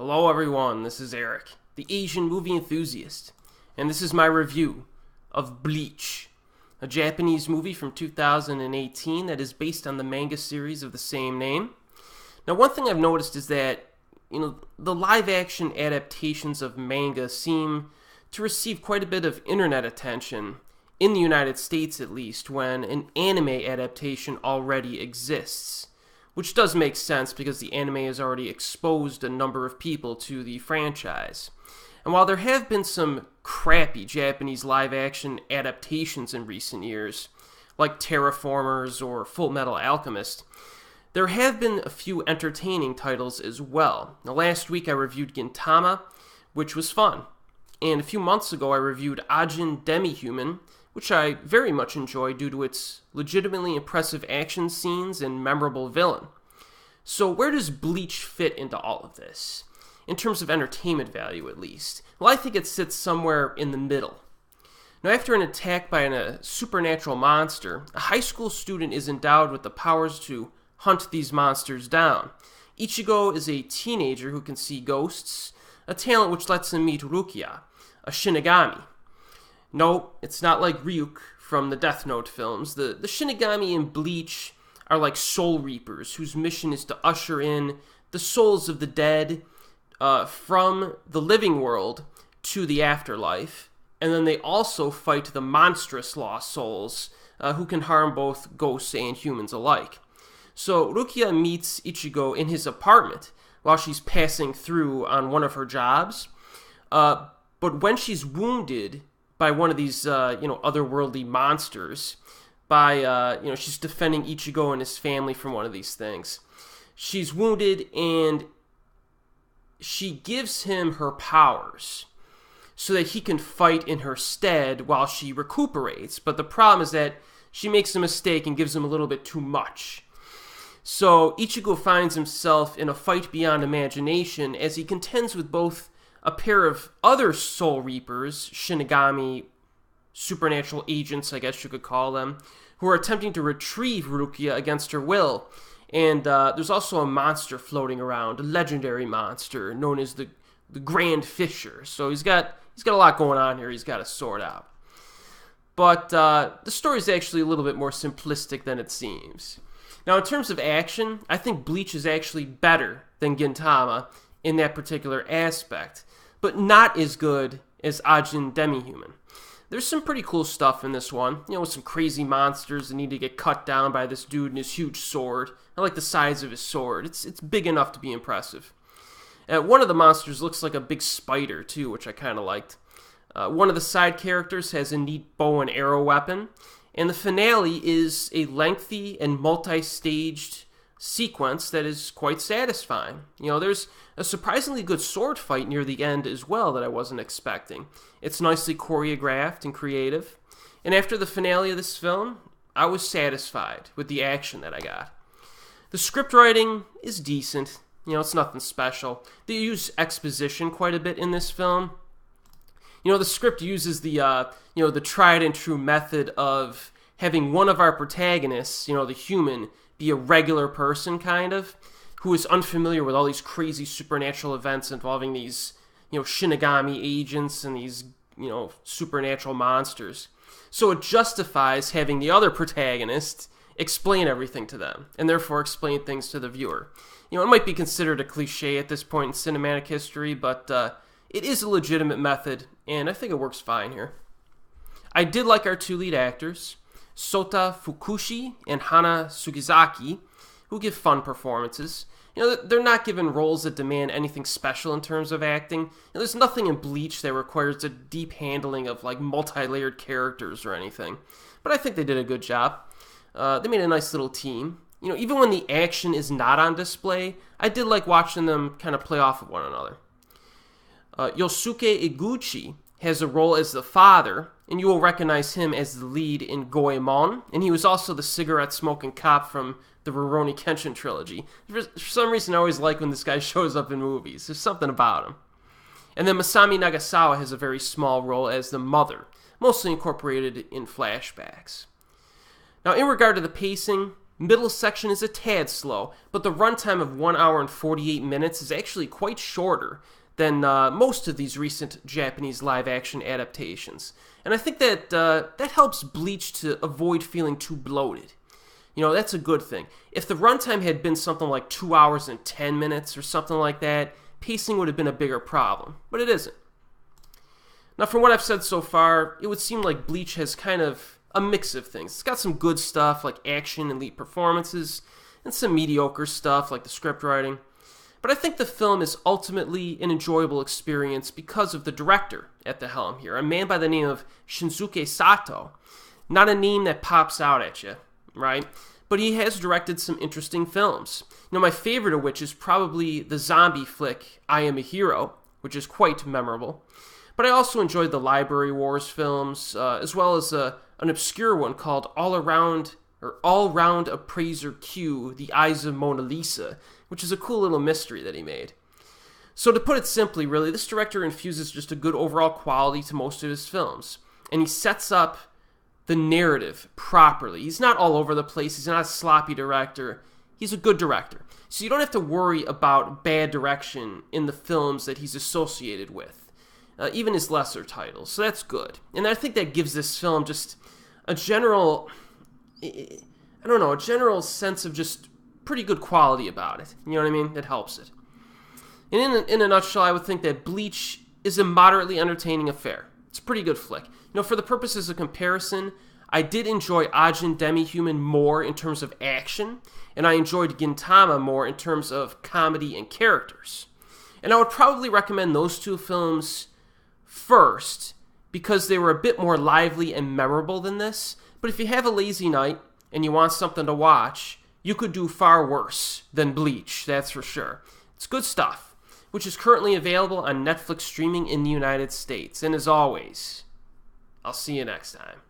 Hello everyone, this is Erik, the Asian movie enthusiast, and this is my review of Bleach, a Japanese movie from 2018 that is based on the manga series of the same name. Now, one thing I've noticed is that, the live-action adaptations of manga seem to receive quite a bit of internet attention, in the United States at least, when an anime adaptation already exists. Which does make sense because the anime has already exposed a number of people to the franchise. And while there have been some crappy Japanese live-action adaptations in recent years, like Terraformers or Full Metal Alchemist, there have been a few entertaining titles as well. Now, last week I reviewed Gintama, which was fun. And a few months ago I reviewed Ajin Demi-Human, which I very much enjoy due to its legitimately impressive action scenes and memorable villain. So where does Bleach fit into all of this? In terms of entertainment value, at least. Well, I think it sits somewhere in the middle. Now, after an attack by a supernatural monster, a high school student is endowed with the powers to hunt these monsters down. Ichigo is a teenager who can see ghosts, a talent which lets him meet Rukia, a shinigami. No, it's not like Ryuk from the Death Note films. The shinigami in Bleach are like soul reapers whose mission is to usher in the souls of the dead from the living world to the afterlife. And then they also fight the monstrous lost souls who can harm both ghosts and humans alike. So Rukia meets Ichigo in his apartment while she's passing through on one of her jobs. But when she's wounded by one of these, otherworldly monsters, she's defending Ichigo and his family from one of these things. She's wounded, and she gives him her powers so that he can fight in her stead while she recuperates. But the problem is that she makes a mistake and gives him a little bit too much. So Ichigo finds himself in a fight beyond imagination as he contends with both a pair of other soul reapers, shinigami, supernatural agents, I guess you could call them, who are attempting to retrieve Rukia against her will. And there's also a monster floating around, a legendary monster known as the Grand Fisher. So he's got a lot going on here he's got to sort out. But the story's actually a little bit more simplistic than it seems. Now, in terms of action, I think Bleach is actually better than Gintama in that particular aspect, but not as good as Ajin Demi-Human. There's some pretty cool stuff in this one, with some crazy monsters that need to get cut down by this dude and his huge sword. I like the size of his sword. It's big enough to be impressive. One of the monsters looks like a big spider, too, which I kind of liked. One of the side characters has a neat bow and arrow weapon, and the finale is a lengthy and multi-staged sequence that is quite satisfying. There's a surprisingly good sword fight near the end as well that I wasn't expecting. It's nicely choreographed and creative. And after the finale of this film, I was satisfied with the action that I got. The script writing is decent. It's nothing special. They use exposition quite a bit in this film. The script uses the tried and true method of having one of our protagonists, the human, be a regular person, kind of, who is unfamiliar with all these crazy supernatural events involving these, shinigami agents and these, supernatural monsters. So it justifies having the other protagonist explain everything to them, and therefore explain things to the viewer. It might be considered a cliche at this point in cinematic history, but it is a legitimate method, and I think it works fine here. I did like our two lead actors, Sota Fukushi and Hana Sugizaki, who give fun performances. They're not given roles that demand anything special in terms of acting. There's nothing in Bleach that requires a deep handling of multi-layered characters or anything. But I think they did a good job. They made a nice little team. Even when the action is not on display, I did like watching them kind of play off of one another. Yosuke Iguchi has a role as the father, and you will recognize him as the lead in Goemon, and he was also the cigarette-smoking cop from the Rurouni Kenshin trilogy. For some reason, I always like when this guy shows up in movies. There's something about him. And then Masami Nagasawa has a very small role as the mother, mostly incorporated in flashbacks. Now, in regard to the pacing, Middle section is a tad slow, but the runtime of 1 hour and 48 minutes is actually quite shorter than most of these recent Japanese live-action adaptations. And I think that that helps Bleach to avoid feeling too bloated. You know, that's a good thing. If the runtime had been something like 2 hours and 10 minutes or something like that, pacing would have been a bigger problem, but it isn't. Now, from what I've said so far, it would seem like Bleach has kind of a mix of things. It's got some good stuff like action and lead performances, and some mediocre stuff like the script writing. But I think the film is ultimately an enjoyable experience because of the director at the helm here, a man by the name of Shinsuke Sato. Not a name that pops out at you, right? But he has directed some interesting films. You know, my favorite of which is probably the zombie flick I Am a Hero, which is quite memorable. But I also enjoyed the Library Wars films, as well as an obscure one called All-Round Appraiser Q, The Eyes of Mona Lisa, which is a cool little mystery that he made. So to put it simply, really, this director infuses just a good overall quality to most of his films. And he sets up the narrative properly. He's not all over the place. He's not a sloppy director. He's a good director. So you don't have to worry about bad direction in the films that he's associated with, even his lesser titles. So that's good. And I think that gives this film just a general, a general sense of just pretty good quality about it. You know what I mean? It helps it. And in a nutshell, I would think that Bleach is a moderately entertaining affair. It's a pretty good flick. You know, for the purposes of comparison, I did enjoy Ajin Demi-Human more in terms of action, and I enjoyed Gintama more in terms of comedy and characters. And I would probably recommend those two films first, because they were a bit more lively and memorable than this. But if you have a lazy night and you want something to watch, you could do far worse than Bleach, that's for sure. It's good stuff, which is currently available on Netflix streaming in the United States. And as always, I'll see you next time.